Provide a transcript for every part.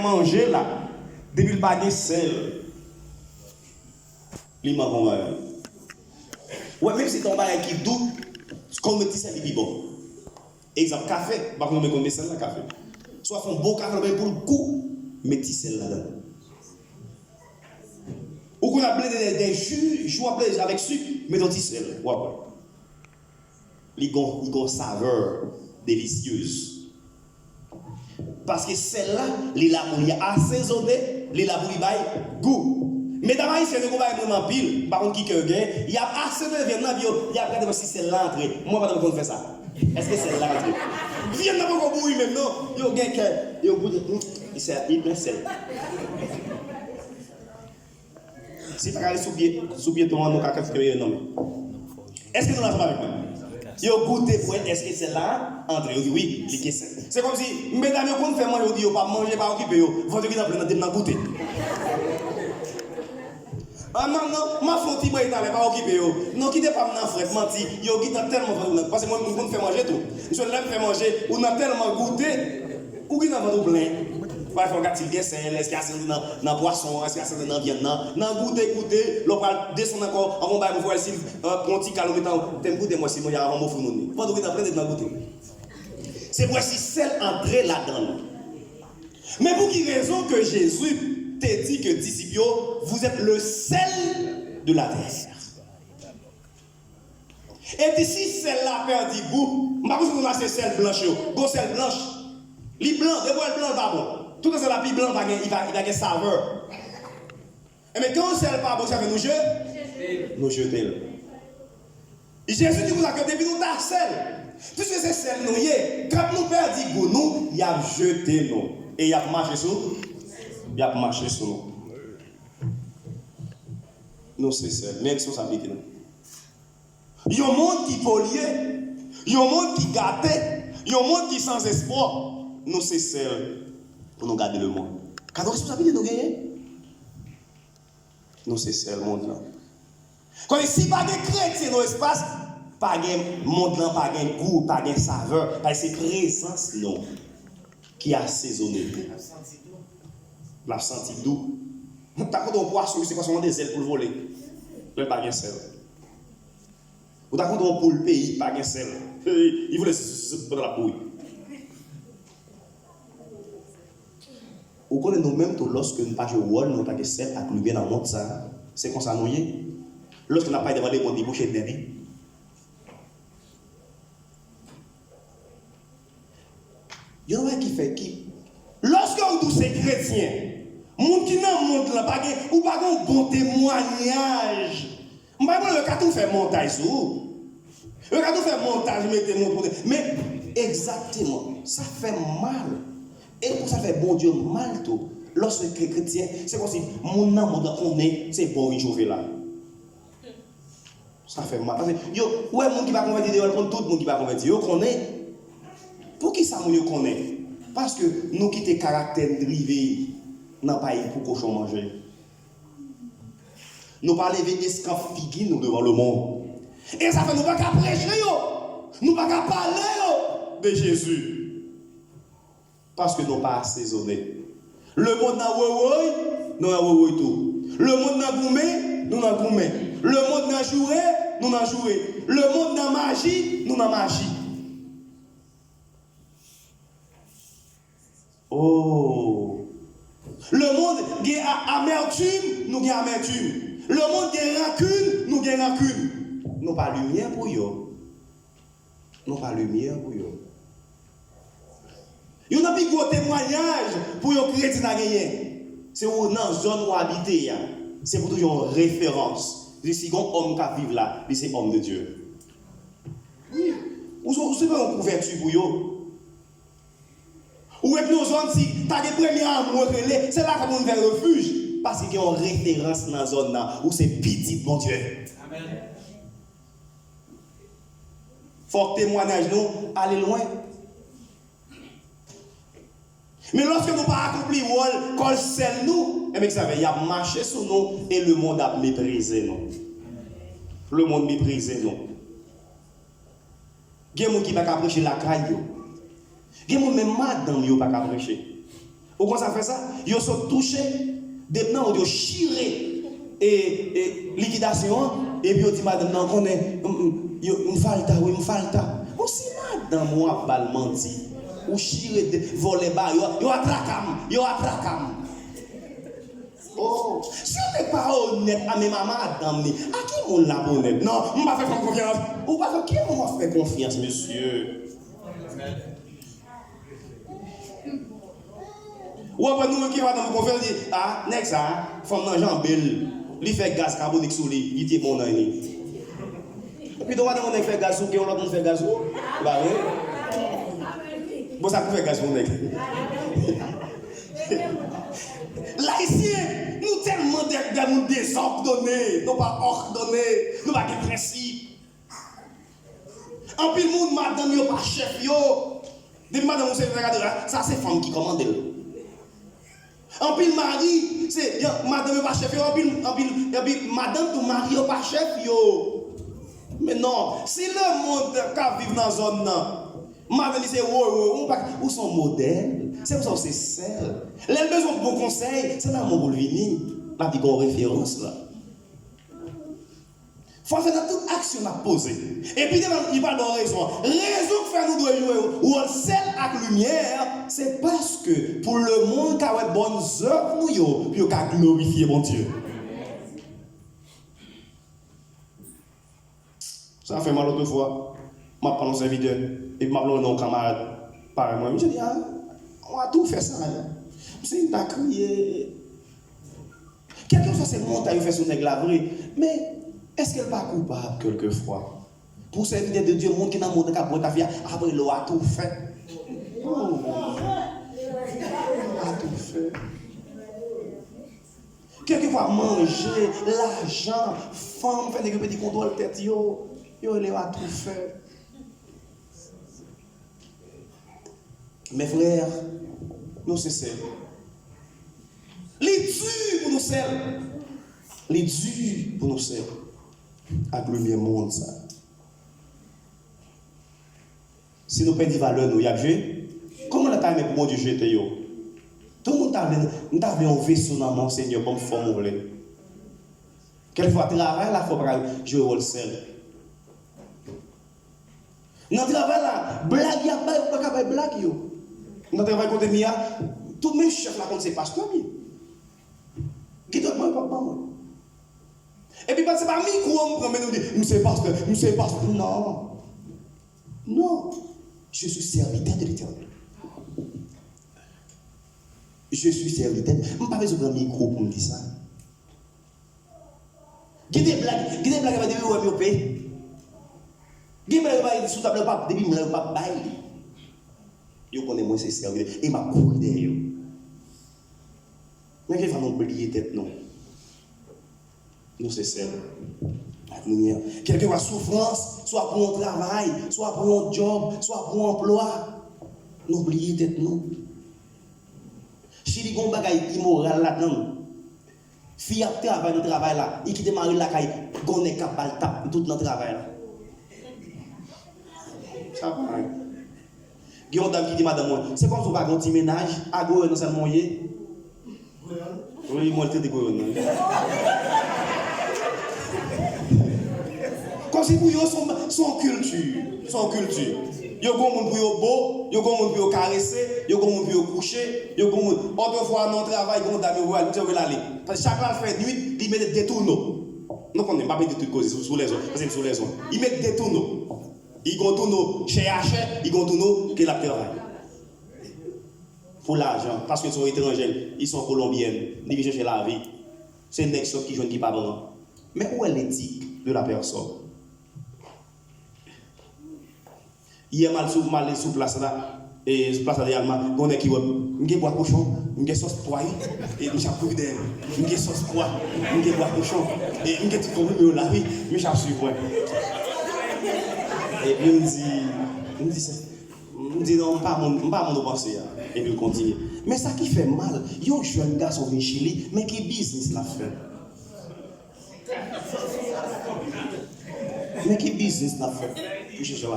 manger là, depuis le pas de sel. Il m'a convaincu. Ouais, même si ton bagage qui doux, comme me dit ça, il est bon. Exemple, café, par contre, on met sel là, café. Soit font bon café pour le goût, mettez sel là-dedans. Ou qu'on a blé des jus, jus avec sucre, mettez du sel. Ouais, ouais. Il a une saveur délicieuse. Parce que celle-là, il a assaisonné, il a goût. Mais d'abord, il s'est vraiment pile. Par contre, qui il a assaisonné, il a regardé si c'est l'entrée. Moi, je ne vais pas faire ça. Est-ce que c'est l'entrée? Viens n'a pas bouillir même, non? Il a gagné, il a goûté, il est sel. Si tu as regardé sous pied, ton nom, est-ce que nous l'avons avec moi? Il a goûté pour est-ce que c'est là? Entrée, oui, il est sel. C'est comme si, mesdames, quand on fait manger, on dit, pas manger, pas occuper, vous devez dans goûter. Ah non, ma fonte moi est pas occupé non qui n'est pas frère menti yo qui t'a tellement parce que moi on fait manger tout je l'aime faire manger on a tellement goûté ou qui n'a pas tout plein par exemple quand il vient c'est est-ce qu'il y a dans poisson est-ce qu'il y a dans viande dans goûter l'on va descendre encore avant ba voir si un petit calomètre t'aime goûter moi si moi y a avant mon fournou pas donc après dans goûter c'est pour si celle entrer là-dedans mais pour qui raison que Jésus te dit que disciples, vous êtes le sel de la terre. Et d'ici celle-là perd du goût, je ne sais pas si c'est sel blanche, go sel blanche. Les blancs, de bois blanc pas bon. Tout ça la pluie blanc il va avoir saveur. Mais quand sel pas bon, ça fait nous jeter. Nous jeter. Jésus dit que depuis nous ta sel. Puisque c'est sel nous y est, quand nous perd du goût, nous, il a jeté nous et il a marché sur nous. Il a marché sur nous. Nous, c'est ça. Mais responsabilité. Il y a un monde qui polié. Il y a un monde qui gâté. Il y a un monde qui est sans espoir. Nous, c'est ça. Pour nous garder le monde. Quand nous responsabilité, nous gagnons. Nous, c'est ça le monde là. Quand si pas de chrétien dans l'espace, pas de monde là, pas de goût, pas de saveur. Parce que c'est présence non qui a assaisonné. La senti doux. T'as quand on poisson, c'est pas seulement des ailes pour voler. Le pas de sel. Ou t'as quand on pour le pays, pas de sel. Il voulait se dans la bouille. Ou connaît nous-mêmes tout lorsque nous pas jouer rôle, nous pas de sel à cluber dans le monde ça. C'est comme ça nous y est. Lorsque n'a pas demandé pour déboucher de nez. Il y en a qui fait qui. Lorsque on dit c'est chrétien, moun qui nan monde là pas ou pas un bon témoignage. M'pa le cas tout faire montage ou. Le cas tout faire montage mettez mon mais exactement, ça fait mal. Et pour ça fait bon Dieu mal tout. Lorsque chrétien, c'est comme si mon nan monde on est, c'est bon il chauffer là. Ça fait mal parce que yo ouais moun qui va convertir pour tout monde qui va convertir yo connaît. Pour qui ça moun connaît? Parce que nous qui te caractère drivé dans le pays pour cochon manger. Nous pas lever escaf figui nous devant le monde. Et ça fait nous pas qu'à prêcher nous pas qu'à parler de Jésus. Parce que nous pas assaisonné. Le monde n'a nous n'a tout. Le monde n'a goumé, nous n'a goumé. Le monde n'a joué, nous n'a joué. Le monde n'a magie, nous n'a magie. Oh! Le monde a amertume, nous avons amertume. Le monde a rancune, nous avons rancune. Nous pas lumière pour eux. Nous pas lumière pour eux. Il y a un plus gros témoignage pour les chrétiens à gagner. C'est dans la zone où habiter. C'est pour toujours une référence. Si un homme qui vit là, c'est homme de Dieu. Oui. Vous savez une couverture pour eux. Ou est nos zones si tu as des premiers amours, c'est là qu'on va faire refuge. Parce qu'il y a une référence dans la zone là où c'est petit, mon Dieu. Amen. Fort témoignage, nous, aller loin. Mais lorsque nous pas accompli le rôle, quand c'est nous, et ça il a marché sur nous et le monde a méprisé nous. Le monde méprisé nous. Il y a des gens qui ne peuvent pas prêcher la caille. Il y a des gens même madame qui ne peuvent pas prêcher. Ou quand ça fait ça, ils sont touchés, des gens ont chiré et liquidation, et puis ils disent madame, non, on est, une falta, oui, une falta. Aussi madame, moi, pas menti. Ou chiré, voler bas, yo attracam. Oh, si on n'est pas honnête à mes mamans, madame, à qui on l'a honnête? Non, on va faire confiance. Ou pas faire qui on va faire confiance, monsieur? Ou après nous qui va dans le conférence dit ah next ça femme dans Jean Bell lui fait gaz carbonique sous lui il était bon dans lui et puis donc on fait gaz sous qui on l'autre fait gaz sous bah oui bon ça peut faire gaz sous nèg laïcien nous tellement de nous désordonnés nous pas ordonnés nous pas de principe en pile monde madame yo pas chef yo des madame on sait regarder ça c'est femme qui commande. En pile mari, c'est madame pas chef, en pile madame ton mari pas chef yo. Mais non, si le monde qui vit dans la zone madame c'est ou son modèle, c'est pour ça c'est celle. Les besoin de bon conseil, c'est là mon venir, la petite référence là. Il faut faire toute action à poser. Et puis, il va dans raison. Raison que faire nous doit jouer ou celle avec lumière, c'est parce que pour le monde qui a bonnes œuvres, nous, puis qui a glorifié mon Dieu. Ça fait mal autrefois. Je m'a prononcé vidéo et je m'a appelé un camarade par moi. Je dis, ah, on a tout fait ça. C'est une crié. Quelqu'un fait ses montagnes, fait son néglavré. Mais est-ce qu'elle n'est pas coupable quelquefois? Pour servir de Dieu, le monde qui n'a pas monté ta vie, après il a tout fait. Oh, il a tout fait. Quelquefois, manger, l'argent, femme, faire des petits contrôles tête, yo, il a tout fait. Mes frères, nous c'est ça. Les durs pour nous servir. Les durs pour nous servir. Avec le bien monde, ça. Si nous perdons des valeurs, nous y avons joué. Comment on a fait pour Dieu jeter? Tout le monde a un vaisseau dans mon Seigneur comme forme. Quelquefois, travail, là, il faut pas jouer au rôle seul. Dans le travail, là, blague, il n'y a pas de blague. Dans le travail, quand il y a tous mes chefs, là, c'est pasteur. Qui doit moi, papa, moi. Et puis, c'est pas micro, on prend nous dit, monsieur pasteur. Non. Non. Je suis serviteur de l'Éternel. Je suis serviteur. Je n'ai pas besoin d'un micro pour me dire ça. Qui des blagues avec des gens qui paient. Qui des blagues avec des sous table pas, des blagues pas bail. Yo connais moi c'est serviteur et m'a couru derrière. Mais qu'il faut nous oublier tête non. Nous c'est ça. Quelquefois souffrance, soit pour un travail, soit pour un job, soit pour un emploi. N'oubliez tête non. Si il y a un bagage immoral là-dedans, fille a travaillé dans le travail là, il quitte mari là, il est capable de taper tout dans le travail là. Ça va. Il y a une dame qui dit madame moi, c'est comme si vous avez un petit ménage, à gauche dans cette moyenne. Oui, moi je te dis comme si pour eux son culture. Il y a des gens qui sont beaux, il y a des gens qui sont caressés, il y a des gens qui sont couchés, il y a des gens qui autrefois dans le travail, ils ont aller. Parce que chaque fois qu'il fait nuit, ils mettent des tourneaux. Nous ne pas mettre des trucs sous les autres, parce que sous les autres. Ils mettent des tourneaux. Ils ont tourneaux chez H, ils ont tourneaux qui la travail. Pour l'argent, parce qu'ils sont étrangers, ils sont colombiens, ils vivent chercher la vie. C'est un nexo qui joue qui pas bon. Mais où est l'éthique de la personne? Hier, mal sous place là, et sous place là, on est qui on bois cochon, on sauce poire, et nous chaque coup de on sauce poire, on bois cochon, et on tout comme là, oui, mais chaque suivre. Et puis on dit non, pas mon pensée, et puis on continue. Mais ça qui fait mal, il y a un jeune garçon venu Chili, mais qui business l'a fait? Mais qui business l'a fait? Je vais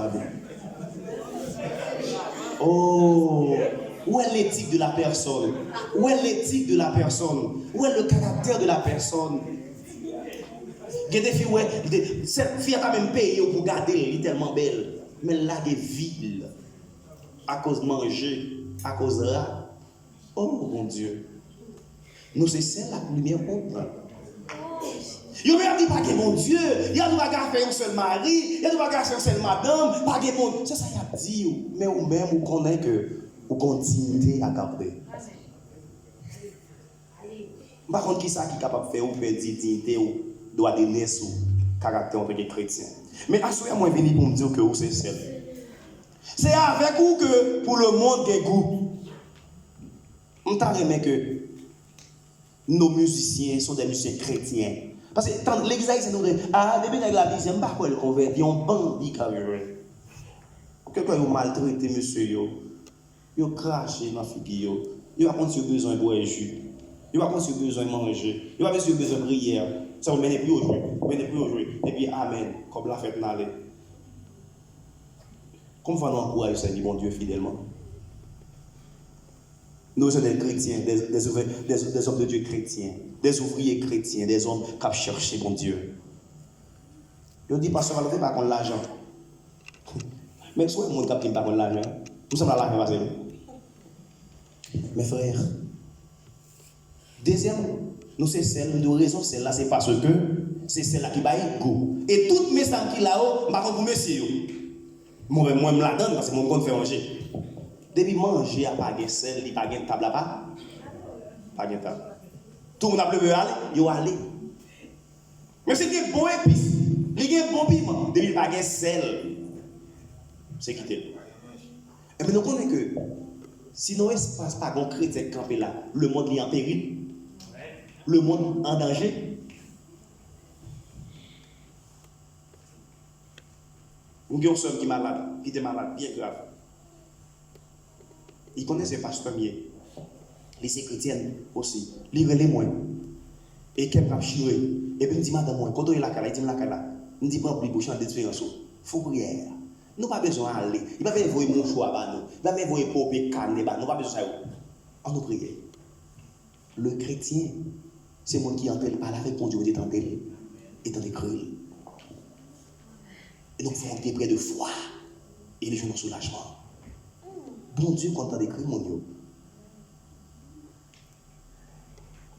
Oh, Où est l'éthique de la personne? Où est l'éthique de la personne? Où est le caractère de la personne? Il y a des filles, ouais, cette fille a même payé pour garder, elle est tellement belle. Mais là, elle est vile. À cause de manger, à cause de là. Oh mon Dieu. Nous, c'est celle la lumière qu'on prend. Il y a dit pas que mon Dieu, il y a dit pas faire un seul mari, il y a dit pas faire un seul madame, pas que mon. C'est ça qu'il a dit, mais ou même vous connaissez que vous continuez à garder. Par contre, qui ça qui est capable de faire ou perdre dignité ou doit donner sous caractère en tant que chrétien. Mais à ce moment, moi, je viens pour me dire que vous c'est celle. C'est avec vous que pour le monde qui goût. On t'a remis que nos musiciens sont des musiciens chrétiens. Parce que l'église c'est nous dit, ah, depuis que la vie, j'aime pas quoi le converti, on bandit quand même. Quelqu'un a maltraité monsieur, il a craché dans la figure, il va prendre besoin de boire jus, il va prendre besoin de manger, il va prendre besoin de prière. Ça ne mène plus aujourd'hui, et puis amen, comme la fête n'allait. Comment va-t-on encourager ça, dit mon Dieu fidèlement? Nous sommes des chrétiens, des hommes de Dieu chrétiens, des ouvriers chrétiens, des hommes qui cherchent mon Dieu. Je dis, pasteur, on ne pas contre l'argent. Mais soit le monde qui n'a pas contre l'argent, nous sommes à l'argent, parce que. Mes frères, deuxième, nous c'est celle, de raison, celle-là, c'est parce que c'est celle-là qui va y goût. Et toutes mes sangs qui là-haut, je vais vous messieurs. Moi, je me la donne parce que mon compte fait manger. Depuis manger, à pas de sel, il n'y a pas de table là-bas. Pas de table. Tout le monde a pleuré aller, il y a aller. Mais c'est des bons épices, il y a bon piment, depuis il n'y a pas de sel. C'est quitté. Et puis nous connaissons que si nous n'espace pas un chrétien campé là, le monde est en péril, le monde en danger. Nous avons un homme qui est malade, qui était malade, bien grave. Il connaît ses pasteurs bien. Les chrétiennes aussi. Il relève moins. Et qu'il a chiré. Et puis il dit, madame, moi, quand on est là, il dit, là, il dit, prends plus bouche en différence. Il faut prière. Nous n'avons pas besoin d'aller. Il n'a pas besoin de mouchoir à nous. Il n'a pas besoin de popper canne. Nous n'avons pas besoin de ça. On nous prie. Le chrétien, c'est moi qui entend parler avec mon Dieu, il est en tel, et dans les creux. Et donc, il faut entrer près de foi. Et les gens ont soulagement. Bon Dieu, quand on décrit mon Dieu.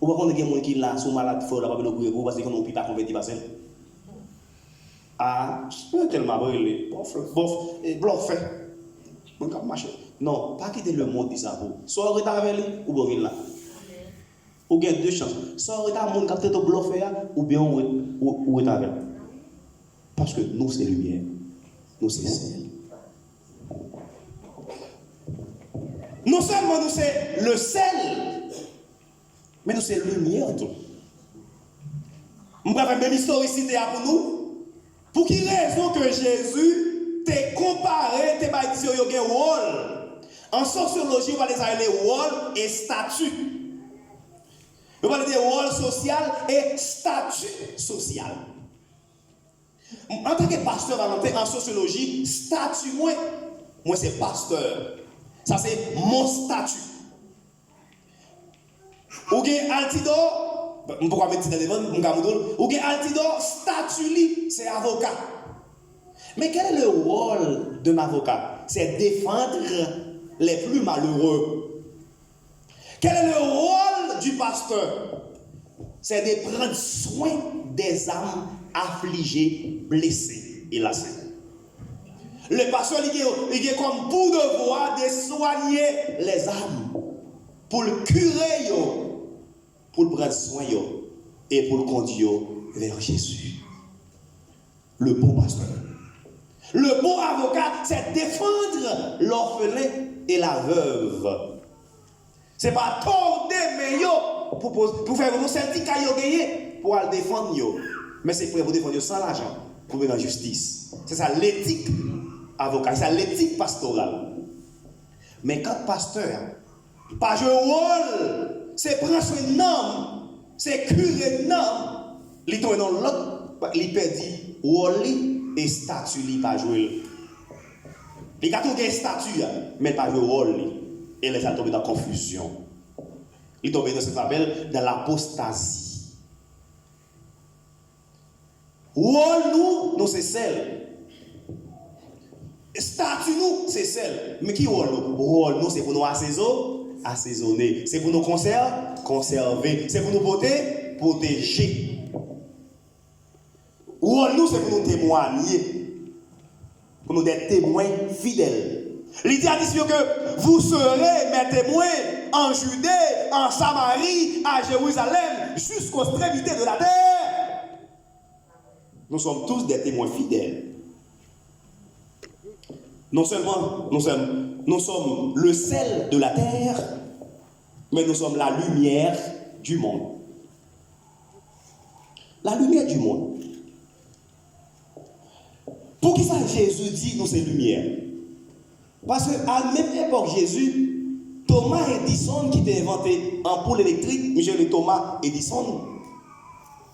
Ou pas qu'on ait des gens qui là, sont malades, fort, là, parce qu'on n'a pas converti par celle. Ah, tellement brûlé. Bof, fait. On va marcher. Non, pas quitter le monde, dit ça. Soit on est avec lui, ou bien là. Ou bien deux chances. Soit on est avec le monde qui a bluffé, ou bien on est avec lui. Parce que nous, c'est lumière. Nous, c'est sel. Non seulement nous c'est le sel, mais nous c'est lumière tout. Je vais faire une même historicité pour nous. Pour quelle raison que Jésus t'a comparé, t'a dit qu'il y a un rôle. En sociologie, on va les appeler rôle et statut. On va dire rôle social et statut social. En tant que pasteur Valentin en sociologie, statut, moi c'est pasteur. Ça c'est mon statut. Ou bien altidor, pourquoi mettre ça devant mon gamoudol? Ou bien altidor, statut c'est avocat. Mais quel est le rôle d'un avocat? C'est défendre les plus malheureux. Quel est le rôle du pasteur? C'est de prendre soin des âmes affligées, blessées et lassées. Le pasteur, il est comme pour devoir de soigner les âmes, pour le curer, pour le prendre soin et pour le conduire vers Jésus. Le bon pasteur. Le bon avocat, c'est défendre l'orphelin et la veuve. Ce n'est pas torder, mais pour faire un syndicat pour le défendre. Mais c'est pour vous défendre sans l'argent, pour venir en justice. C'est ça l'éthique avocat, c'est ça l'éthique pastorale. Mais quand pasteur, pas jouer rôle, c'est prendre soin d'un homme, c'est curer un homme. Il tombe dans l'autre, il perdit rôle et statut, il pas jouer. Il a tout statut, mais pas jouer rôle. Et les a tombés dans la confusion. Il est tombé dans ce qu'on appelle dans l'apostasie. Rôle nous, c'est celle. Statut nous, c'est celle. Mais qui rôle nous? Rôle nous, c'est pour nous assaisonner. C'est pour nous conserver. C'est pour nous protéger. Rôle nous, c'est pour nous témoigner. Pour nous être témoins fidèles. L'idée a dit que vous serez mes témoins en Judée, en Samarie, à Jérusalem, jusqu'aux extrémités de la terre. Nous sommes tous des témoins fidèles. Non seulement nous sommes le sel de la terre, mais nous sommes la lumière du monde. La lumière du monde. Pour qui ça Jésus dit nous c'est lumière? Parce qu'à la même époque Jésus, Thomas Edison qui a inventé l'ampoule électrique, Michel Thomas Edison,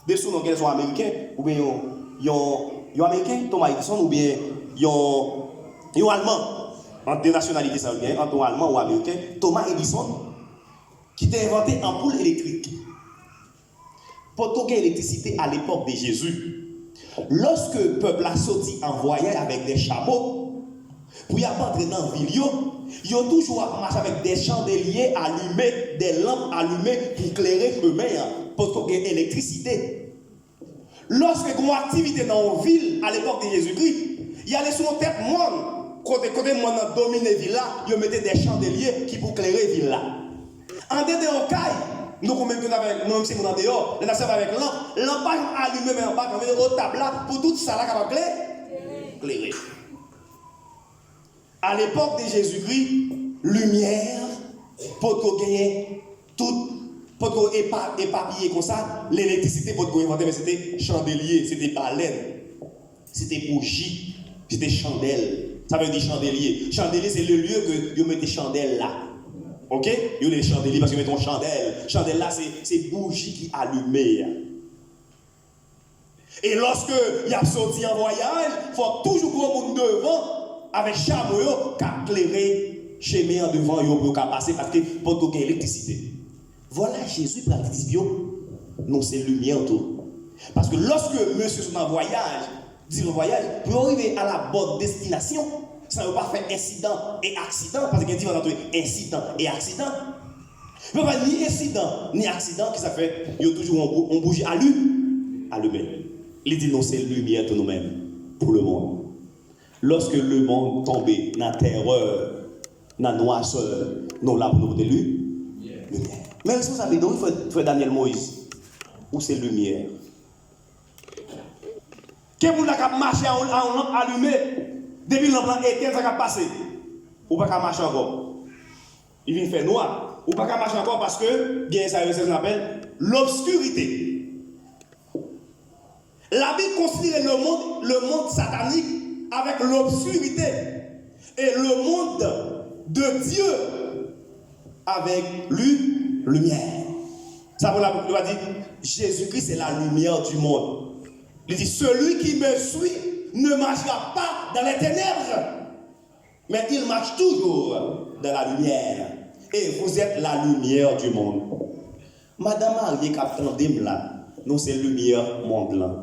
des sous dans sont américains, ou bien ils américains, Thomas Edison, ou bien ils allemand, entre deux nationalités, ça veut dire, entre allemand ou américain, Thomas Edison, qui a inventé l'ampoule électrique. Pour toquer l'électricité à l'époque de Jésus, lorsque le peuple a sorti en voyage avec des chameaux, pour y entrer dans la ville, ils ont toujours marché avec des chandeliers allumés, des lampes allumées pour éclairer eux-mêmes, pour toquer l'électricité. Lorsque il y a une activité dans la ville, à l'époque de Jésus-Christ, il y a les sous tête monde, côté monde a dominé la ville là, ils mettaient des chandeliers qui pour éclairer la ville là. En dedans, nous, comme nous avec nous, c'est mon dehors, les nations avec lampe allumée, mais en bas, on met au table là, pour tout ça là, capable éclairer. À l'époque de Jésus-Christ, lumière, pour gagner tout, pour éparpiller comme ça, l'électricité pour inventer, mais c'était chandelier, c'était baleine, c'était bougie, c'était chandelle. Ça veut dire chandelier. Chandelier, c'est le lieu que vous mettez chandelle là. Ok? Vous mettez chandelier parce que vous mettez chandelle. Chandelle là, c'est bougie qui allumée. Et lorsque il y a sorti en voyage, il faut toujours gros monde devant. Avec chameau qui a éclairé chemin en devant pour passer parce que pour gagner l'électricité. Voilà Jésus pour dire non c'est lumière tout. Parce que lorsque monsieur est en voyage, dit le voyage, pour arriver à la bonne destination, ça ne veut pas faire incident et accident parce qu'il y a différence entre incident et accident. Il ne peut pas ni incident ni accident qui ça fait il y a toujours on bouge allumé. Il dit non c'est lumière de nous-mêmes pour le monde. Lorsque le monde tombait dans la terreur, dans la noirceur, nous là pour nous de lui. Mais est-ce que vous savez, donc il faut Daniel Moïse. Où c'est lumière? Quel monde a marché à une lampe allumée, depuis le lampe éteinte, ça a passé. Ou pas marcher encore. Il vient faire noir. Ou pas marcher encore parce que, bien ça s'appelle l'obscurité. La Bible considère le monde satanique avec l'obscurité et le monde de Dieu avec lumière. Ça veut dire Jésus-Christ c'est la lumière du monde. Il dit celui qui me suit ne marchera pas dans les ténèbres, mais il marche toujours dans la lumière. Et vous êtes la lumière du monde. Madame mariée capitaine là, nous c'est lumière monde là.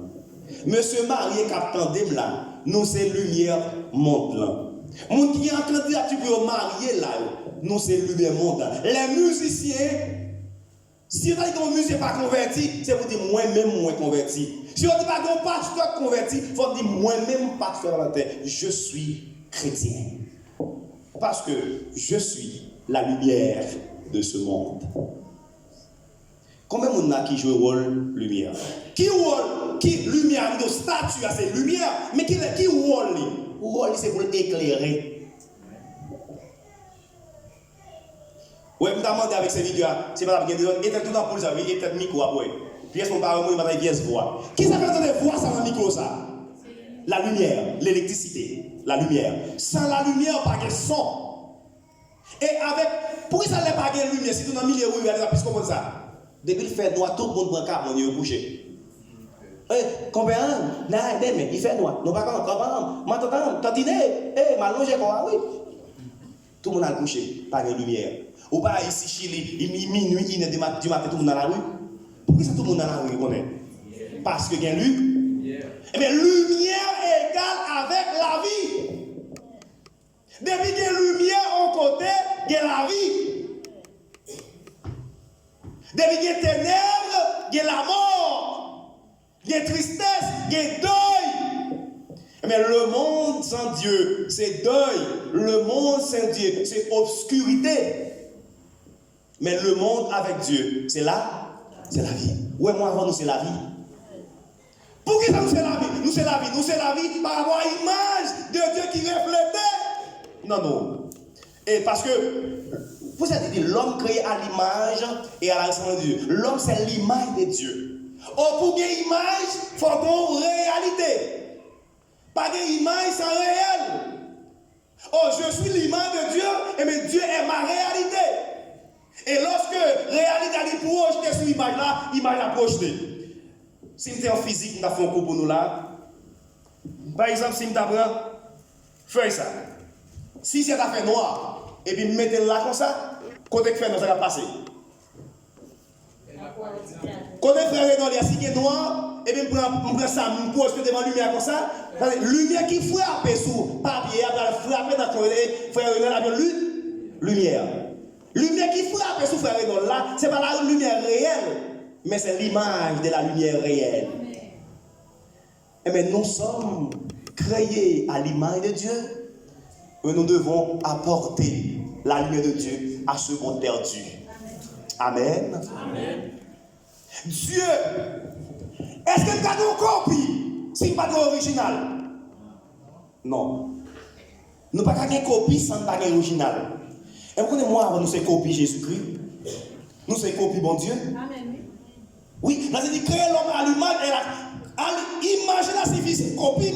Monsieur marié capitaine là. Nous, c'est lumière monde là. Moun qui est en candidature pour marier là, nous, c'est lumière monde là. Les musiciens, si vous avez un musicien pas converti, c'est pour dire moi-même, moi converti. Si on dit pas un pasteur converti, il faut dire moi-même, pasteur la terre, je suis chrétien. Parce que je suis la lumière de ce monde. Combien de monde qui joue le rôle lumière? Qui lumière, le statut, c'est lumière, mais qui rôle? Le rôle, c'est pour éclairer. Oui, vous demandez avec ces vidéos, c'est pas la vidéo, et tout dans pour ça, et peut-être micro après. Puis est-ce qu'on parle de moi, il voix. Qui ça fait entendre voix sans le micro ça? La lumière, l'électricité, la lumière. Sans la lumière, pas de son. Et avec, pourquoi ça n'est pas de lumière? Si tu as mis les roues, il y a des comme ça. Depuis le fait noir, tout le monde prend câble, on est bouché. Combien il fait noir. Non, pas quand, t'as dîné, m'allongé quoi, oui. Tout le monde a couché, pas de lumière. Ou pas ici, Chili, minuit, il est du matin, tout le monde dans la rue. Pourquoi ça tout le monde dans la rue connaît? Parce que il y a lumière. Eh bien, lumière égale avec la vie. Depuis qu'il y a lumière en côté, il y a la vie. Depuis qu'il y a ténèbres, il y a la mort. Il y a tristesse, il y a deuil. Mais le monde sans Dieu, c'est deuil. Le monde sans Dieu, c'est obscurité. Mais le monde avec Dieu, c'est la vie. Ouais, moi avant nous, c'est la vie. Pour qui ça nous c'est la vie? Nous c'est la vie. Nous c'est la vie par rapport à l'image de Dieu qui reflétait. Non. Et parce que, vous avez dit, l'homme créé à l'image et à la ressemblance de Dieu. L'homme, c'est l'image de Dieu. Or, pour qu'il y ait image, il faut qu'on réalité. Pas d'image sans réel. Oh, je suis l'image de Dieu, et mais Dieu est ma réalité. Et lorsque réalité a projeté sur l'image-là, l'image a projeté. Si je suis en physique, je fais un coup pour nous là. Par exemple, si je prends feuille ça. Si c'est un fait noir, et puis je mets là comme ça, côté que fait noir, ça va passer. Côté frère dans les si c'est noir, et puis je prends ça, je pose devant la lumière comme ça. Lumière qui frappe sous papier, après frapper dans le frère dans la lumière. Lumière qui frappe sous frère dans là, ce n'est pas la lumière réelle, mais c'est l'image de la lumière réelle. Et bien nous sommes créés à l'image de Dieu, et nous devons apporter la lumière de Dieu à ce monde perdu. Amen. Amen. Dieu, est-ce qu'il y a une copie si pas d'original? Non. Nous n'avons pas de copie sans pas d'original. Et vous connaissez moi avant nous c'est copie Jésus-Christ. Nous c'est copie bon Dieu. Amen. Oui, là c'est dit créer l'homme à l'image et imaginer la civilisation copie.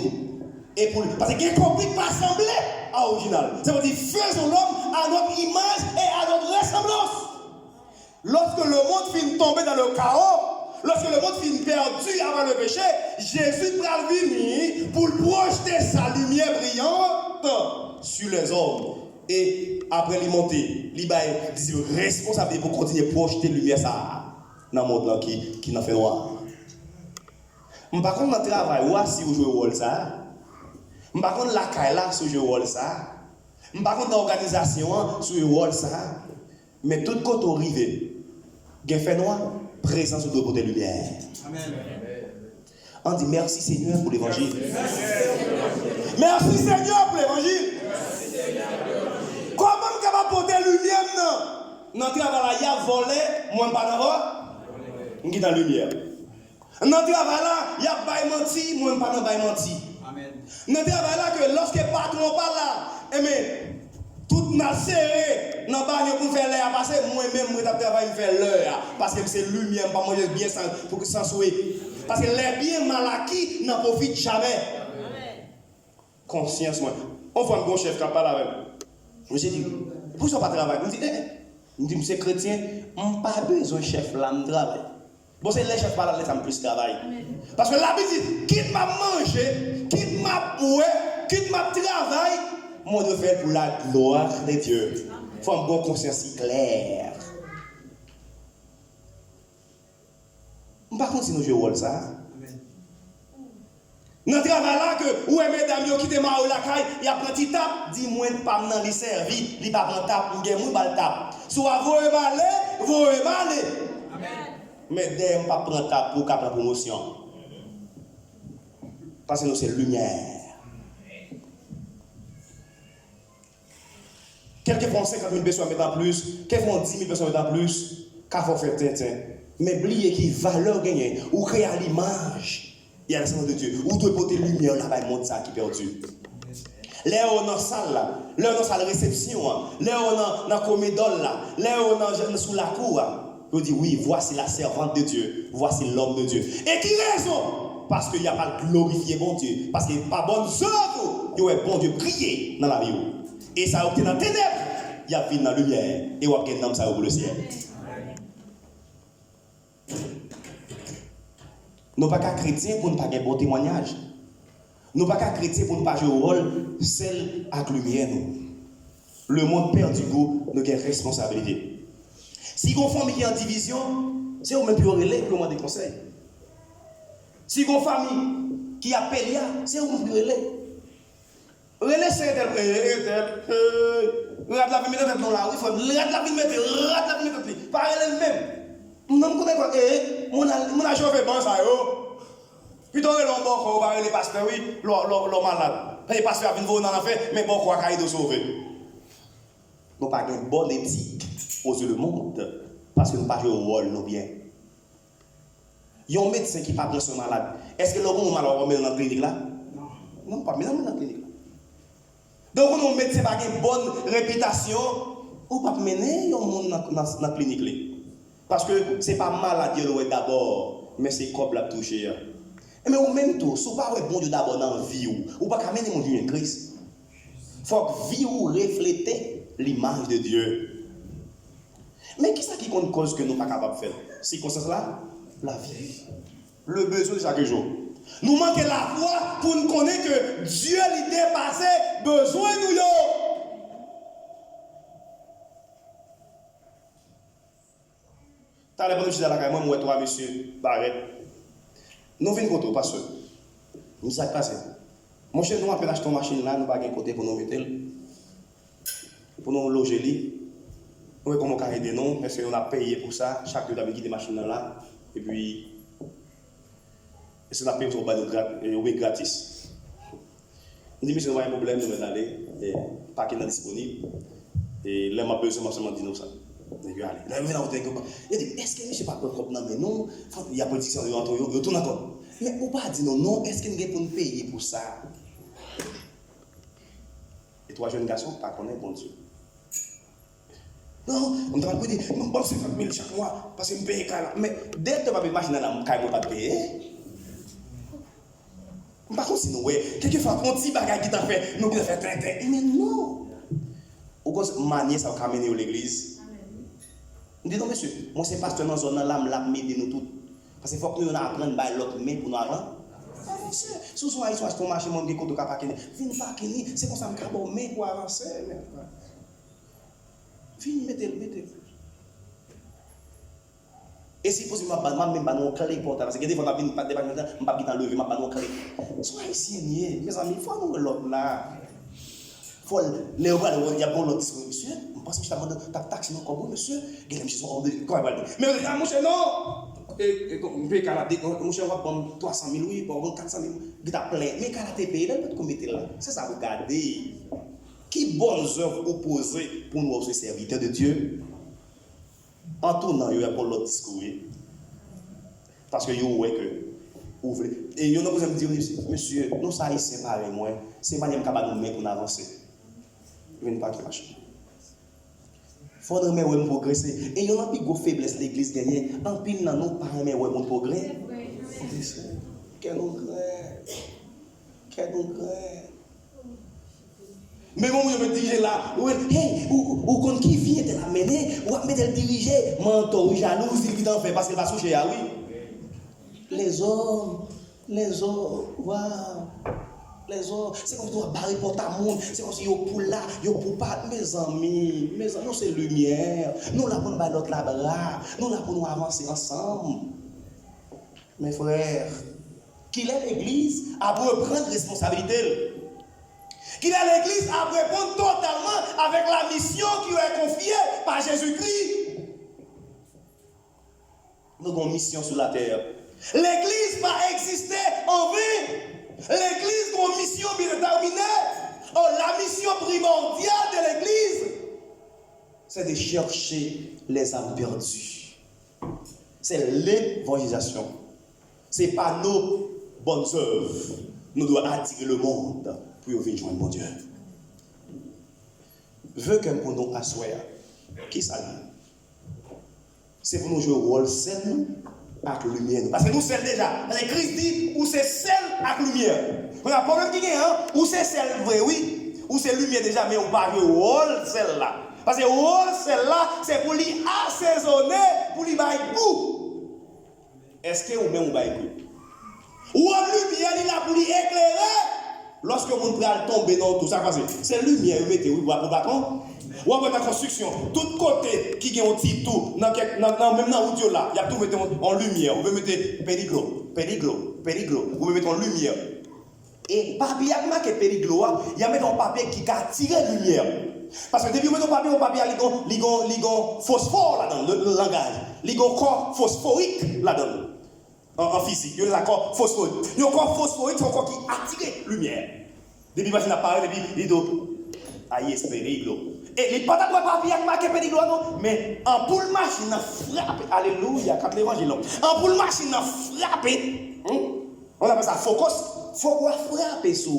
Et pour parce qu'il y a une copie pas semblée à l'original. Ça veut dire faisons l'homme à notre image et à notre ressemblance. Lorsque le monde finit tomber dans le chaos, lorsque le monde finit perdu avant le péché, Jésus va venir pour projeter sa lumière brillante sur les hommes. Et après lui monter, il va être responsable pour continuer à projeter la lumière ça dans le monde qui n'a fait noir. Par contre, dans le travail, si vous jouez au rôle ça, par contre, la caille là, si vous jouez au rôle ça, par contre, dans l'organisation, si vous jouez au rôle ça, mais tout côté arrivé, il y a fait noir, présent sur deux côtés de lumière. Amen. On dit merci Seigneur pour l'évangile. Merci Seigneur pour l'évangile. Comment on va porter lumière dans le travail, il y a volé, moi pas dans on est dans la lumière. Dans le travail là, il y a bail menti, moi pas dans bail menti. Amen. Dans le travail là que lorsque le patron pas là, mais tout n'a serré dans le bagne pour faire l'air passer, moi-même je travaille pour faire l'air parce que c'est lumière, pas manger bien sans souhait. Parce que les biens mal acquis n'en profitent jamais. Amen. Conscience moi. On voit un bon chef qui parle avec moi. Je me suis dit, pourquoi ça pas travailler? Je me dis, monsieur chrétien, je n'ai pas besoin de chef là, je travaille. Bon, c'est les chefs pas là, ça me plus travail. Parce que la Bible dit, quitte m'a mangé, quitte m'a boué, quitte m'a travail, moi je fais pour la gloire de Dieu. Il faut une bonne conscience claire. Par contre, si nous jouons ça, dans le travail là, que, ouais, mesdames, qui quittent ma la caille, il y a un petit tape, dis-moi, pas dans les services, il n'y a pas de tape, il y a un tape. Soit vous allez. Mais dès qu'on pas prendre tape pour la promotion. Parce que nous, c'est lumière. Quelques font 50 000 personnes mettre en plus, quelques font 10 000 personnes mettre en plus, qu'à faut faire tintin. Mais oubliez qui valeur gagnée, ou créer à l'image. Il y a le sang de Dieu. Ou doit porter lumière là-bas, le monde ça qui est perdu. Là, on est dans la salle, là. Là, on est dans la salle de réception. Là, on est dans la comédole, là. Là, on est sous la cour. On dit, oui, voici la servante de Dieu. Voici l'homme de Dieu. Et qui raison? Parce qu'il n'y a pas glorifié bon Dieu. Parce qu'il n'y a pas bonne œuvre. Il y a bon Dieu briller dans la vie. Et ça a obtenu dans les ténèbres. Il y a vie dans la lumière. Et on a un homme ça pour le ciel. Nous ne sommes pas chrétiens pour ne pas avoir bon témoignage. Nous ne sommes pas chrétiens pour ne pas jouer au rôle seul avec lumière. le monde perd du goût de quelle responsabilité. Si une famille qui est en division, c'est au même plus relais pour moi des conseils. Si une famille qui a payé, c'est au même plus relais. Relais, c'est tel, regarde la vie, mettre dans la rue, regarde la vie, mettre, pas relais même. Nous ne connaissons pas, mon agent fait bon ça, yo. Puis donc, l'on bon, on va aller les pasteurs, oui, l'on malade. Les pasteurs viennent voir dans l'affaire, mais bon, quoi, qu'il de sauver. Nous n'avons pas une bonne éthique aux yeux du monde, parce que nous n'avons pas joué au rôle, nous bien. Il y a un médecin qui pas prend son malade. Est-ce que le bon malade va mettre dans la clinique là? Non, non, pas mettre dans la clinique là. Donc, nous médecin pas une bonne réputation, ou pas mener un monde dans la clinique là. Parce que ce n'est pas maladie d'abord, mais c'est comme la toucher. Mais au même temps, si vous ne pouvez pas bon Dieu d'abord dans la vie, ou pas amener mon Dieu en Christ. Il faut que vie ou reflète l'image de Dieu. Mais qu'est-ce qui compte cause que nous ne sommes pas capables de faire? C'est quoi ça là? La vie. Le besoin de chaque jour. Nous manquons la foi pour nous connaître que Dieu lui dépassé besoin de nous. T'as les bonnes choses à la caille, moi, toi, monsieur Barrett. Nous venons contre parce que nous sommes passés. Mon cher, nous avons acheté une machine là, nous n'avons pas de côté pour nous mettre, pour nous loger. Nous avons comment aider nous, parce qu'on a payé pour ça, chaque deux avait quitté des machines là, et puis, c'est la paye pour le gratis. Nous disons, monsieur, nous avons un problème, nous allons aller, pas qu'il est disponible, et là, ma besoin, seulement dit nous ça. Il dit, est-ce que je ne sais pas quoi, mais non, il y a politique entre eux, il tourne encore. Mais on ne peut pas dire non, est-ce qu'il y a pour nous payer pour ça? Et toi, jeune garçon, tu ne connais pas bon Dieu. Non, on ne va pas dire, bon, c'est 50 000 chaque mois, parce que je paye là. Mais dès que tu vas payer machine là, je ne vais pas payer. Par contre, si nous, quelquefois, on dit bagage qui t'a fait, nous, qui t'a fait train. Mais non. Au cause manier, ça va amener à l'église. Je dis non, monsieur, moi, c'est pasteur dans la zone là, je m'aide nous tous. Parce qu'il faut que nous apprenions à l'autre main pour nous avancer. Si vous avez un marché, mon Dieu, quand pas viens pas c'est comme ça que je vais pour avancer. Viens, mettez. Et si possible, je ne vais pas nous clé important. Parce que des fois, je ne vais pas lever, je ne vais pas nous clé. Soyez haïtiens, mes amis, il faut nous l'autre là. Il faut les voir, il y a bon l'autre discours, monsieur. Je pense que je t'ai taxé non comme monsieur. Il y a des choses hors de. Comment il va dire? Mais mon cher, non! On peut calader, mon cher, on va prendre 300 000, oui, on va prendre 400 000. Il a plein. Mais calader payé, là, peut-être qu'on mette là. C'est ça, regardez. Qui bonnes œuvres opposées pour nous, ces serviteurs de Dieu? En tournant, il y a pour l'autre discours. Parce que vous voyez que. Ouvrez. Et il y a un me dire, monsieur, nous, ça, c'est pareil, moi. C'est pas même capable de nous mettre pour avancer. Je ne vais pas qui marche. Il faudrait même progresser. Et il y a une plus grosse faiblesse de l'église gagnée. En pile, nous, pas même un progrès. Quel regret. Quel regret. Mais moi, je me dis là, hey, ou quand qui vient te l'amener, ou à mettre le diriger, menton, jalousie, qui t'en fait parce qu'il va soucher, ah oui. Les hommes, waouh. Les hommes, c'est comme si tu as barré pour ta monde, c'est comme si tu pour là, tu pour pas. Mes amis, nous c'est lumière, nous là pour nous battre l'autre là-bas, nous là pour nous avancer ensemble. Mes frères, qu'il est l'église à prendre responsabilité. Qu'il est l'église à répondre totalement avec la mission qui lui est confiée par Jésus-Christ. Nous avons une mission sur la terre. L'église va exister en vain. L'église a une mission bien déterminée. Oh, la mission primordiale de l'église, c'est de chercher les âmes perdues. C'est l'évangélisation. Ce n'est pas nos bonnes œuvres. Nous devons attirer le monde pour venir joindre mon Dieu. Veut que pour nous asseoir, qui ça dit? C'est pour nous jouer au rôle seul avec la lumière. Parce que nous sommes déjà. Parce que Christ dit, ou c'est seul avec la lumière. On a un problème qui est, hein? Ou c'est seul vrai, oui. Ou c'est lumière déjà, mais on ne va pas jouer au rôle celle-là. Parce que le rôle celle-là, c'est pour lui assaisonner, pour lui bailler goût. Est-ce que vous-même vous baillez goût? Ou en lumière, il a pour lui éclairer. Lorsque vous allez tomber dans tout ça, c'est lumière, vous mettez, oui, pour bâton. Ou après la construction, tout côté qui a un petit tout, même dans l'audio là, il y a tout mettre en lumière. Vous pouvez mettre périglo, vous pouvez mettre en lumière. Et papier qui marqué périglo, il y a mettre un papier qui a tiré la lumière. Parce que depuis que vous mettez un papier, il y a phosphore là-dedans, le langage. Il y a un corps phosphorique là-dedans. En physique, il y a un corps phosphorique. Il y a un corps phosphorique, c'est un corps qui attire la lumière. Depuis que machine apparaît, depuis il dit aïe, c'est périglo. Et les patates de papier qui marqué périglo, non, mais en poule machine a frappé. Alléluia, quand l'évangile. En poule machine a frappé. On appelle ça focus. Faut qu'on frappe sur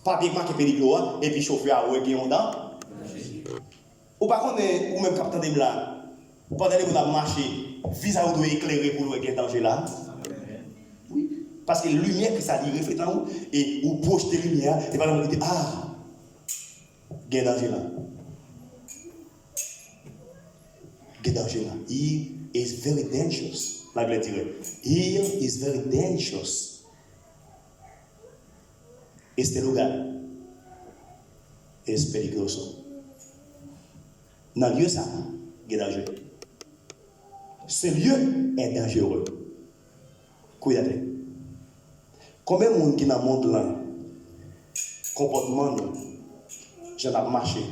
papier marqué périglo et puis chauffer à oué qui on dans. Ou par contre, ou même capitaine de là, pendant que vous avez marché, visage doit éclairer pour le danger là. Oui. Parce que la lumière que ça dit reflète en haut, et vous projetez la lumière, et par exemple, vous dites, ah, il y a danger là. Il y a danger là. Here is very dangerous. La Bible dirait, here is very dangerous. Este lugar es peligroso. Dans le lieu ça, il y a danger. Ce lieu est dangereux. Cuidado. Combien de monde qui dans le monde là, comportement, je vais marcher,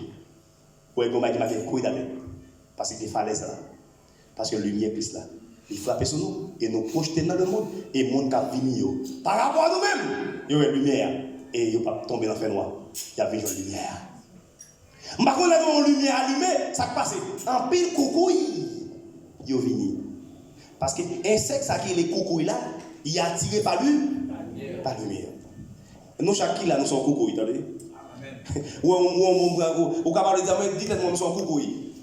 pour être comme qui cuidado. Parce que des falaises là, parce que la lumière est là. Il frappe sur nous et nous projeter dans le monde et le monde qui vient par rapport à nous-mêmes, il y a une lumière. Et il ne va pas tomber dans le fait noir. Il y a une lumière. Par contre, la lumière allumée, ça passe. En pile coucouille, il est venu. Parce que l'insecte qui est les coucouilles là, il est attiré par lui, par la lumière. Nous, chaque là, nous sommes coucouilles, attendez. Ou capable de dire, dites-moi, nous sommes coucouilles.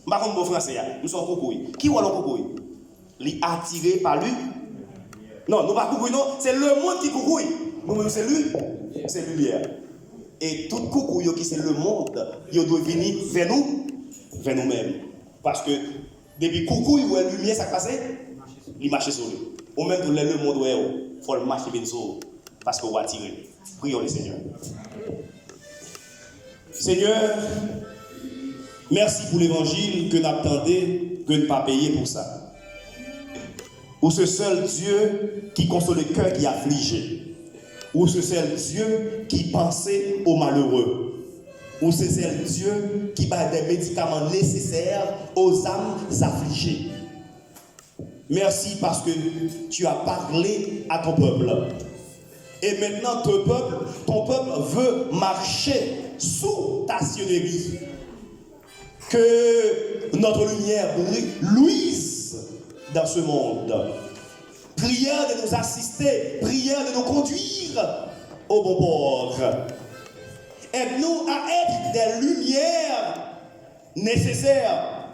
Par contre, bon français, nous sommes coucouilles. Qui est le coucouille? Il est attiré par lui. Non, nous pas coucouilles, non, c'est le monde qui coucouille. Nous, c'est lui. C'est lumière. Et tout coucou qui c'est le monde, il doit venir vers nous, vers nous-mêmes. Parce que depuis coucou, il y a lumière, ça passe, il marche sur lui. Ou même pour le monde, il faut le marcher bien sur parce qu'on va tirer. Prions le Seigneur. Seigneur, merci pour l'évangile que nous attendons, que nous ne pas payer pour ça. Ou ce seul Dieu qui console le cœur qui est affligé. Ou ce seul Dieu qui pensait aux malheureux. Ou ce seul Dieu qui bat des médicaments nécessaires aux âmes affligées. Merci parce que tu as parlé à ton peuple. Et maintenant, ton peuple veut marcher sous ta sionnerie. Que notre lumière luise dans ce monde. Prière de nous assister, prière de nous conduire au bon port. Aide-nous à être des lumières nécessaires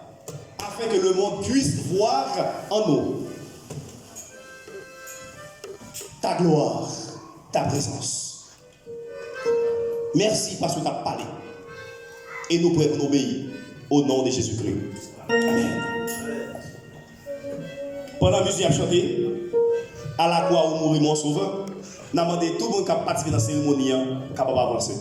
afin que le monde puisse voir en nous ta gloire, ta présence. Merci parce que tu as parlé. Et nous pouvons obéir au nom de Jésus-Christ. Amen. Pendant la musique a chanté, à la croix où mourit mon sauveur, nous avons demandé tout le monde qui a participé dans la cérémonie capable d'avancer.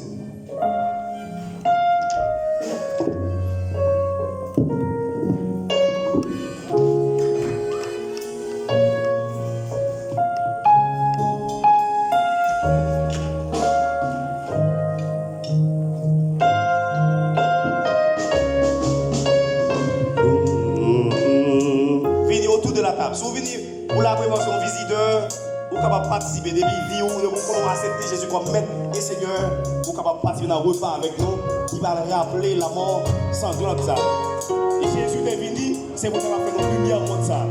Venez autour de la table. Si vous venez pour la prévention visiteur, vous êtes capable de participer des vidéos, vous pouvez accepter Jésus comme maître et Seigneur, vous êtes capable de participer dans le repas avec nous, qui va rappeler la mort sanglante. Et Jésus est venu, c'est pour faire la lumière au monde ça.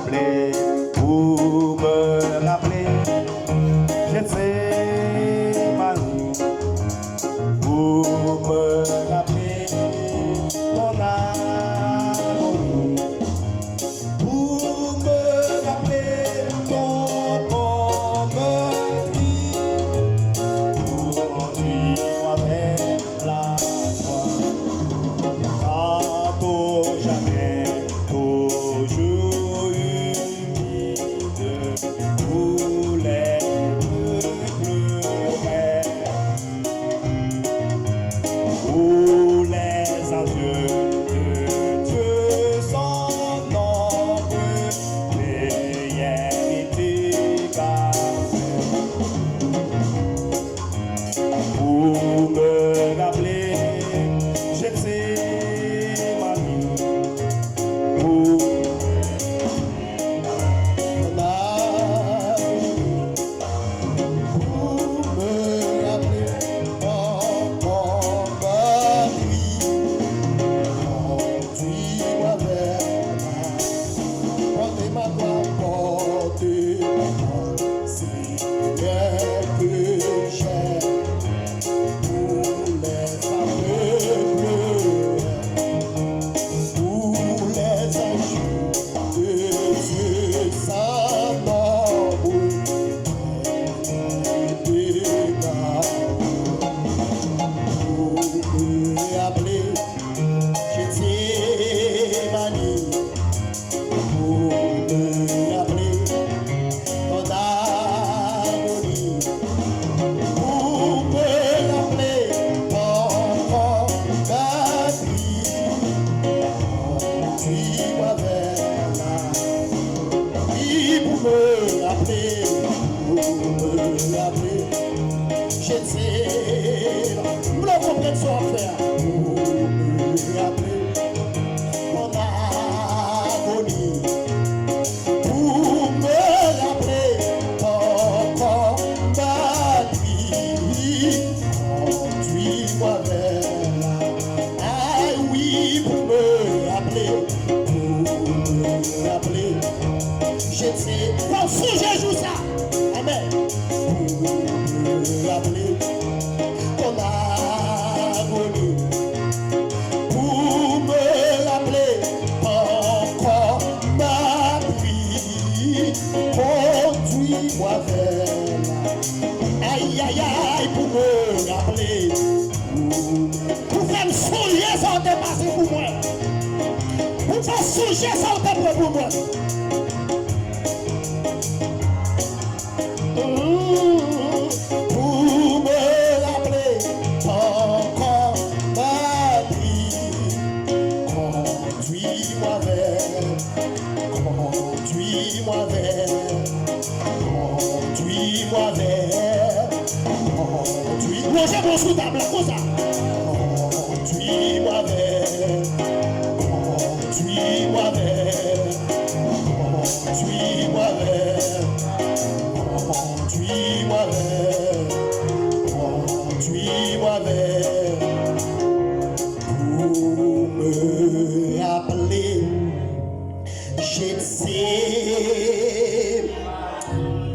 rappeler, pour me rappeler, je sais ma vie, pour me rappeler ton amour, pour me rappeler ton bonheur, pour conduire avec la foi, tantôt jamais, toujours humide, où les pleuraient, où les adieux de Dieu sont nombreux, prières étaient gardées, pour me rappeler, je sais ma vie, pour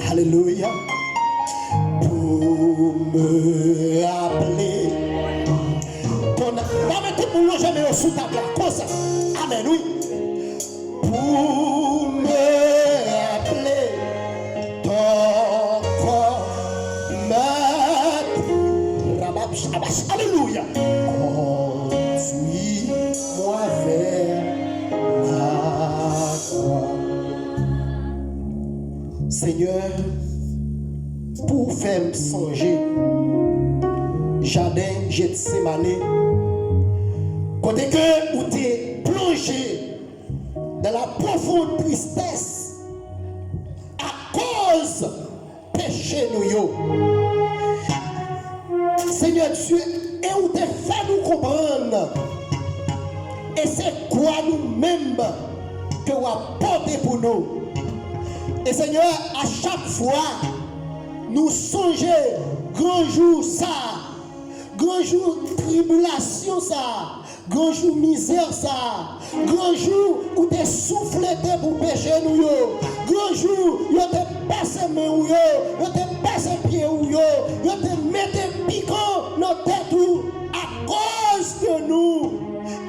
Alléluia. Pour me rappeler ton non mais tout le monde jamais sous table comme ça. Amen oui. Pour me rappeler ton corps alléluia. Conduis-moi vers la croix. Seigneur, pour faire me songer, jardin Gethsemane, côté que où t'es plongé dans la profonde tristesse à cause péché nous yo. Seigneur Dieu, et où t'es fait nous comprendre, et c'est quoi nous-mêmes que vous apportez pour nous. Et Seigneur, à chaque fois, nous songeons grand jour ça, grand jour tribulation ça, grand jour misère ça, grand jour où t'es soufflé pour pécher nous yo, grand jour où t'es passé main ou yo, t'es passé pied ou yo t'es metté piquant dans tête ou à cause de nous.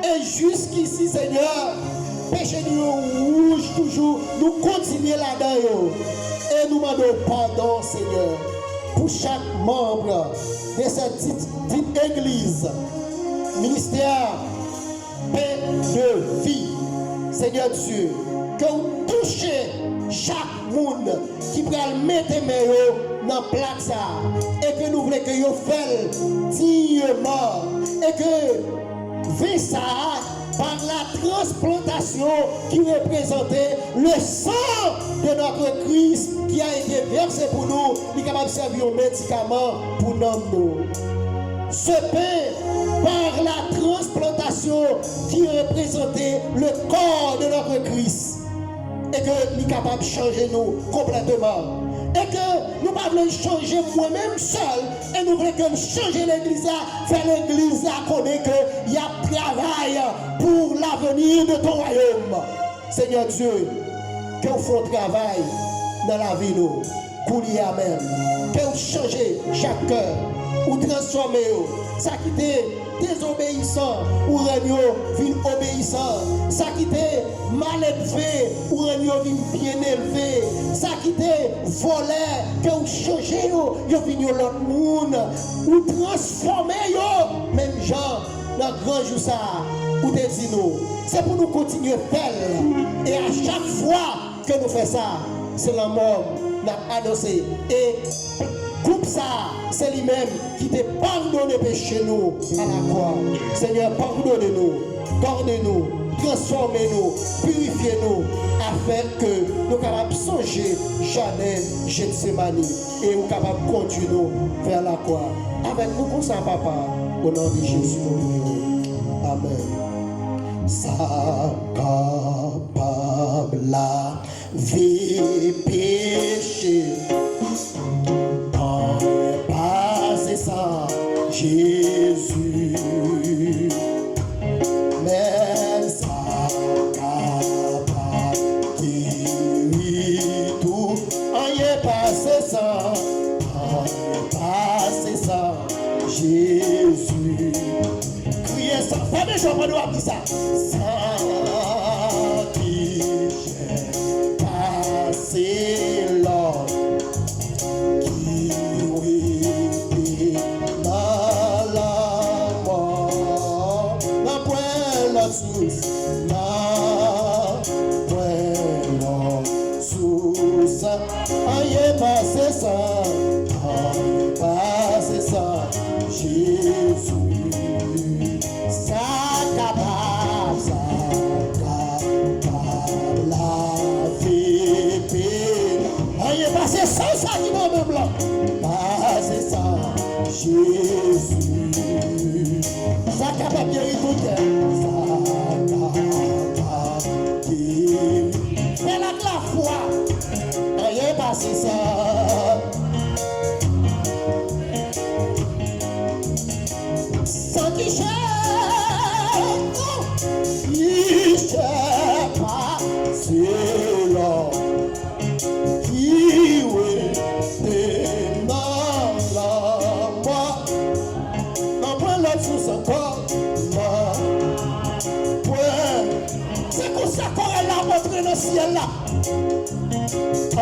Et jusqu'ici Seigneur, péché nous rouge toujours, nous continuons là-dedans et nous demandons pardon Seigneur pour chaque membre de cette dite église, ministère, paix de vie. Seigneur Dieu, que vous touchez chaque monde qui peut mettre mains dans la plaque ça, et que nous voulons que vous fassiez dignement, et que vous ça par la transplantation qui représentait le sang de notre Christ qui a été versé pour nous, il est capable de servir un médicament pour nous. Ce pain, par la transplantation qui représentait le corps de notre Christ, et que nous est capable de changer nous complètement. Et que nous ne pouvons pas changer moi-même seul, et nous voulons que nous changer l'église, faire l'église connaître qu'il y a travail pour l'avenir de ton royaume. Seigneur Dieu, que vous fassiez travail dans la vie nous, pour y amen. Que vous changez chaque cœur, ou transformez, ça qui était désobéissant, ou renyo vin obéissant, ça qui était mal élevé, ou renyo vin bien élevé, ça qui était volé, que vous changez, vous venez l'autre monde, ou transformez, même gens, dans le grand jour ça, ou te dit nous, c'est pour nous continuer à faire, et à chaque fois que nous faisons ça, c'est la mort, n'a annoncé, et groupe ça, c'est lui-même qui t'a pardonné péché nous à la croix. Seigneur, pardonnez-nous, gardez-nous, transformez-nous, purifiez-nous, afin que nous capables de songer jamais Gethsemane et nous capables de conduire nous vers la croix. Avec nous comme ça, papa, au nom de Jésus. Amen. Ça capable la vie péché. Ça, Jésus, mais ça capable guérir tout, on y est passé ça, Jésus, criez ça, faites je vais nous dire ça, ça qui j'ai passé l'or. Passé ça, Jésus, ça capable, la vie, aïe, passé ça qui m'a même là, passé ça, Jésus, ça capable de guérir tout ça capable de guérir, mais la foi. C'est ça. Sans qui cherche pas, c'est là qui est dans la voie. Non, point là sous son corps. C'est comme ça qu'on est là, montré dans le ciel là. Oh,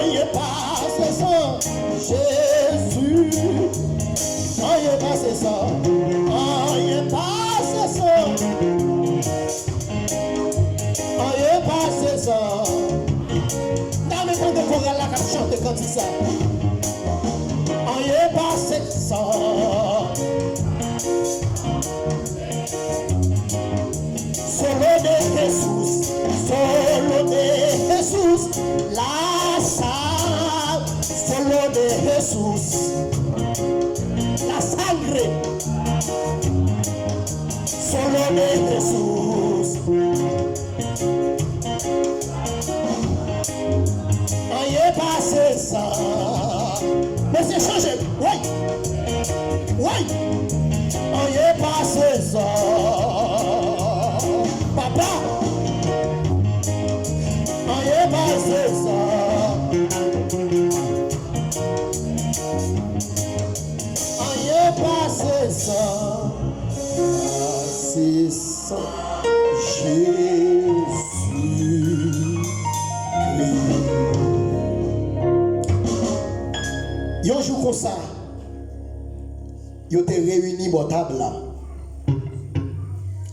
il est passé ça, Jésus. Oh, il est passé ça. Oh, il est passé ça. Oh, il est passé ça. Dans mes comptes de chorale là, quand je chante quand il ça. Oh, il est passé ça. Solo de Jesús, solo de Jesús, la sal, solo de Jesús, la sangre, solo de Jesús. On y est passé ça, mais c'est changé, oui, on y est passé ça. comme ça, ils ont réuni à table là.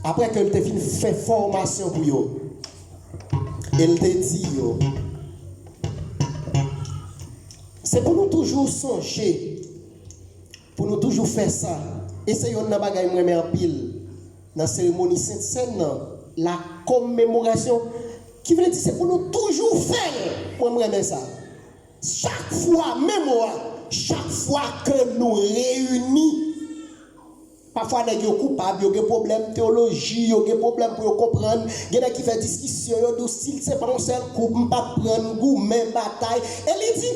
Après qu'elle ait fait formation pour eux, elle te dit, c'est pour nous toujours songer, pour nous toujours faire ça. Et c'est une bagaille en pile dans la cérémonie Sainte-Seine, la commémoration, qui veut dire c'est pour nous toujours faire. Moi, je ça. Chaque fois, même moi, chaque fois que nous réunissons, parfois, il y a des coupables, il y a des problèmes de théologie, il y a des problèmes pour comprendre. Il y a des qui font discussion, il y a des styles, c'est pas un seul coup, on ne peut pas prendre goût, même bataille. Et il dit,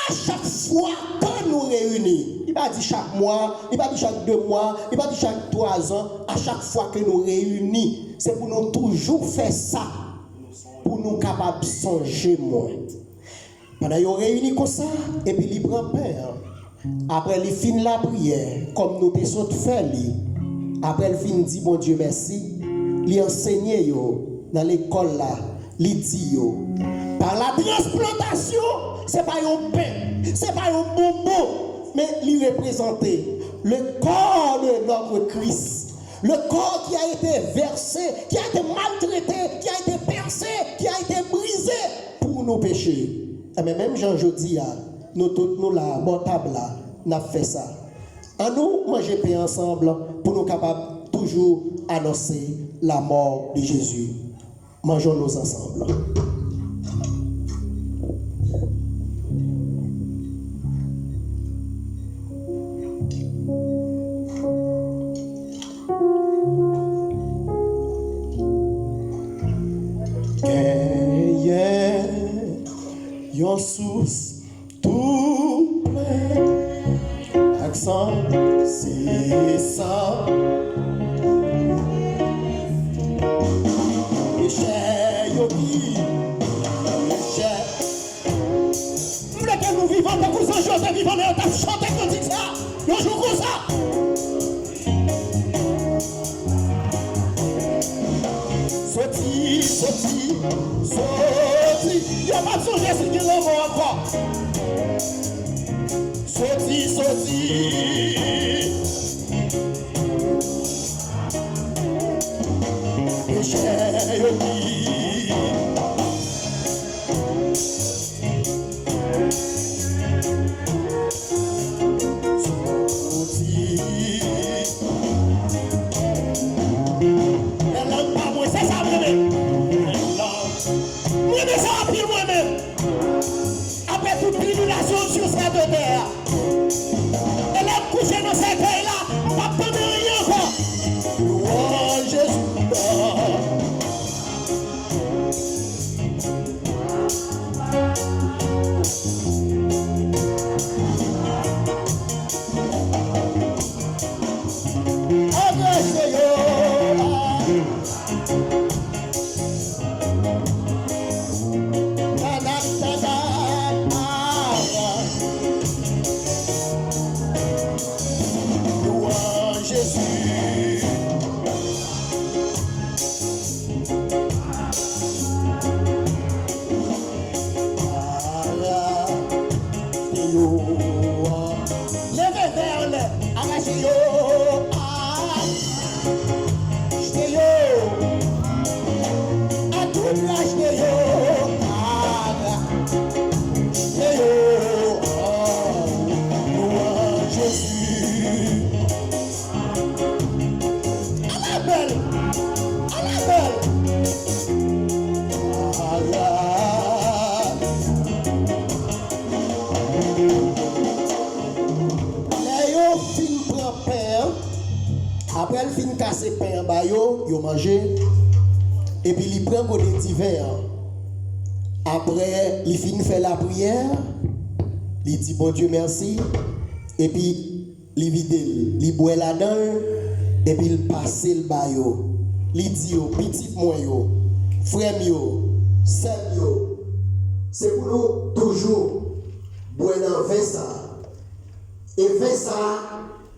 à chaque fois que nous réunissons, il va dire chaque mois, il va dire chaque 2 mois, il va dire chaque 3 ans, à chaque fois que nous réunissons, c'est pour nous toujours faire ça, pour nous capables de songer moins. Pendant qu'ils réunissent comme ça, et puis ils prennent pain. Après, il finit la prière, comme nous sommes fait. Après, il finit dit bon Dieu merci. Il enseigne dans l'école là. Il dit par la transplantation, ce n'est pas un pain, ce n'est pas un bonbon, mais il représente le corps de notre Christ. Le corps qui a été versé, qui a été maltraité, qui a été percé, qui a été brisé pour nos péchés. Mais même Jean Jodi, nous tous nous là, bon table là, nous avons fait ça. En nous, manger pain ensemble pour nous capables toujours annoncer la mort de Jésus. Mangeons-nous ensemble. Yon source tout plein, accent, c'est ça. Et cher Yogi, cher. Nous que nous vivons dans le sang Joseph, vivons dans le chanter qu'on dit ça, nous jouons comme ça. Sorti, sorti, sorti. Il n'y a pas de songer si tu l'as encore. Sorti, sorti. Et j'ai oublié. Sorti. Elle n'a pas moi, c'est ça, moi-même. Moi, mais ça a pris moi-même. Après toute tribulation sur cette terre. Elle a couché dans cette terre-là. On va pas rien encore. Oh, Jésus. Après, elle finit casser pain en bayo, il mange. Et puis, il prend des divers. Après, il finit faire la prière. Il dit bon Dieu merci. Et puis, il vide, il boit là-dedans. Et puis, il passe le bayo. Il dit petit moi, frère, sœur, c'est pour nous toujours boire dans vin ça. Et vin ça,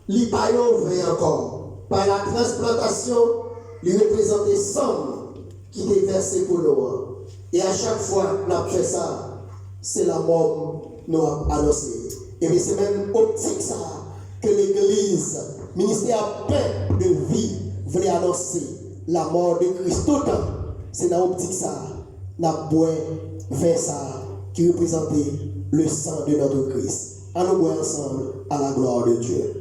il pas vin encore. Par la transplantation, il représente des sommes qui étaient versées pour nous. Et à chaque fois que nous avons fait ça, c'est la mort nous a annoncé. Et puis c'est même optique ça que l'Église, ministère pain de vie, voulait annoncer la mort de Christ. Tout le temps, c'est dans l'optique ça, n'a boire vers ça qui représentait le sang de notre Christ. Allons boire ensemble à la gloire de Dieu.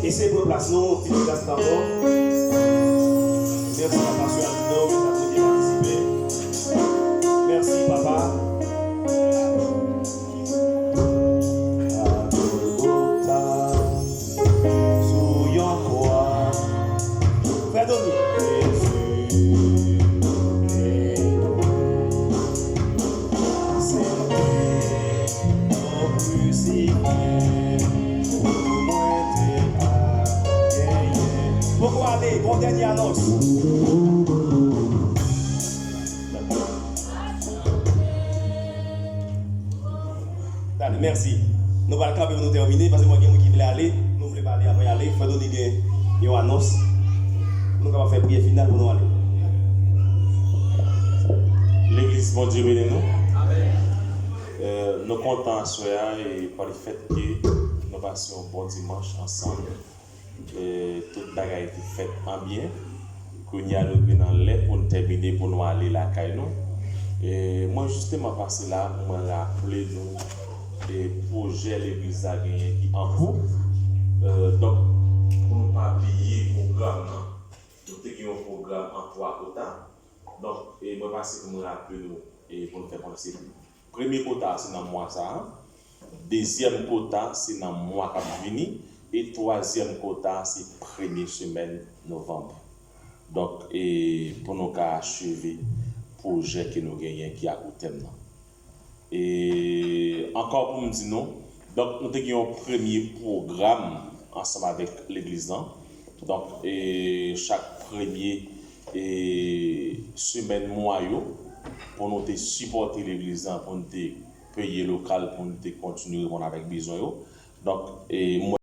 Et c'est pour place nous, petite place d'abord. Merci papa sur Aldo, qui a participé. Merci papa. Frère pourquoi aller? Bon dernier annonce. Allez, merci. Nous allons camper pour nous terminer parce que moi, qui voulait aller, nous voulons pas aller après aller. Faut nous dire une annonce. Nous allons faire prière finale pour nous aller. L'église, bon Dieu, bénis nous. Nous comptons et par le fait que nous passions un bon dimanche ensemble. Toute bagaille été faite en bien. Qu'on y a nous dans l'air pour nous terminer, pour nous aller la caille nous. Et moi, justement, passé là, pour me rappeler nous des projets l'église a gagné qui en cours. Donc, pour ne pas oublier le programme, nous avons un programme en 3 quotas. Donc, et moi, passé pour me rappeler nous et pour nous faire penser. Premier quota, c'est dans le mois ça. Deuxième quota, c'est dans le mois qui vient. Et troisième quota, c'est première semaine novembre. Donc, et pour nous achever le projet que nous gagnons qui a au thème. Et encore pour nous dire non, donc nous avons un premier programme ensemble avec l'église. Donc, et chaque premier semaine moyen pour nous supporter l'église, pour nous payer local, pour nous continuer avec besoin. Donc, et moi,